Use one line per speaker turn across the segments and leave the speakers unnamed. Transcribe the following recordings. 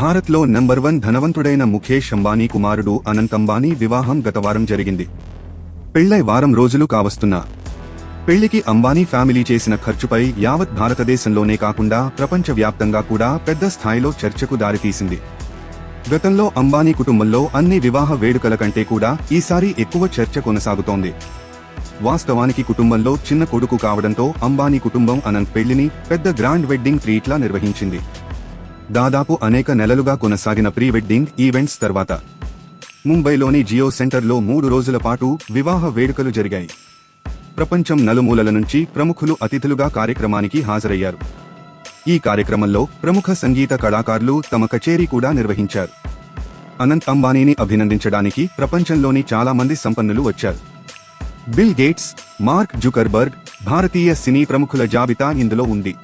భారత్లో నంబర్ 1 ధనవంతుడైన ముఖేష్ అంబానీ కుమారుడు అనంత్ అంబానీ వివాహం గత వారం జరిగింది. పెళ్లై వారం రోజులు కావస్తున్నా పెళ్లికి అంబానీ ఫ్యామిలీ చేసిన ఖర్చుపై యావత్ భారతదేశంలోనే కాకుండా ప్రపంచవ్యాప్తంగా కూడా పెద్ద స్థాయిలో చర్చకు దారితీసింది. గతంలో అంబానీ కుటుంబంలో అన్ని వివాహ వేడుకల కంటే కూడా ఈసారి ఎక్కువ చర్చ కొనసాగుతోంది. వాస్తవానికి కుటుంబంలో చిన్న కొడుకు కావడంతో అంబానీ కుటుంబం అనంత్ పెళ్లిని పెద్ద గ్రాండ్ వెడ్డింగ్ ట్రీట్లా నిర్వహించింది. దాదాపు అనేక నెలలుగా కొనసాగిన ప్రీ వెడ్డింగ్ ఈవెంట్స్ తర్వాత ముంబైలోని జియో సెంటర్లో 3 రోజుల పాటు వివాహ వేడుకలు జరిగాయి. ప్రపంచం నలుమూలల నుంచి ప్రముఖులు అతిథులుగా కార్యక్రమానికి హాజరయ్యారు. ఈ కార్యక్రమంలో ప్రముఖ సంగీత కళాకారులు తమ కచేరీ కూడా నిర్వహించారు. అనంత్ అంబానీని అభినందించడానికి ప్రపంచంలోని చాలా మంది సంపన్నులు వచ్చారు. బిల్ గేట్స్, మార్క్ జుకర్బర్గ్, భారతీయ సినీ ప్రముఖుల జాబితా ఇందులో ఉంది.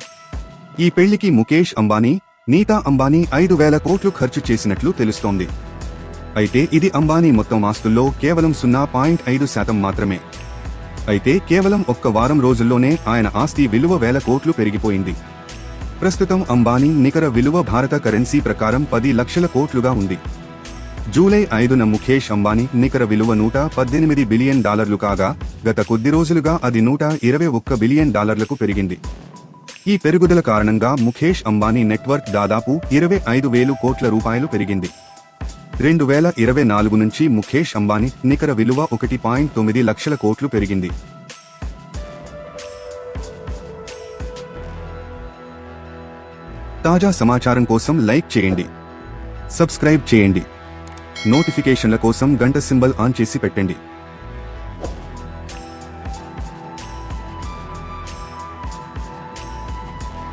ఈ పెళ్లికి ముఖేష్ అంబానీ, నీతా అంబానీ 5,000 కోట్లు ఖర్చు చేసినట్లు తెలుస్తోంది. అయితే ఇది అంబానీ మొత్తం ఆస్తుల్లో కేవలం 0.5% మాత్రమే. అయితే కేవలం ఒక్క వారం రోజుల్లోనే ఆయన ఆస్తి విలువ 1,000 కోట్లు పెరిగిపోయింది. ప్రస్తుతం అంబానీ నికర విలువ భారత కరెన్సీ ప్రకారం 10 లక్షల కోట్లుగా ఉంది. జూలై 5న ముఖేష్ అంబానీ నికర విలువ $118 బిలియన్ కాగా గత కొద్ది రోజులుగా అది $121 బిలియన్ పెరిగింది. ఈ పెరుగుదల కారణంగా ముఖేష్ అంబానీ నెట్వర్క్ దాదాపు 25,000 కోట్ల రూపాయలు పెరిగింది. 2024 నుంచి ముఖేష్ అంబానీ నికర విలువ 1.9 లక్షల కోట్లు పెరిగింది. తాజా సమాచారం కోసం లైక్ చేయండి, సబ్స్క్రైబ్ చేయండి, నోటిఫికేషన్ల కోసం గంట సింబల్ ఆన్ చేసి పెట్టండి.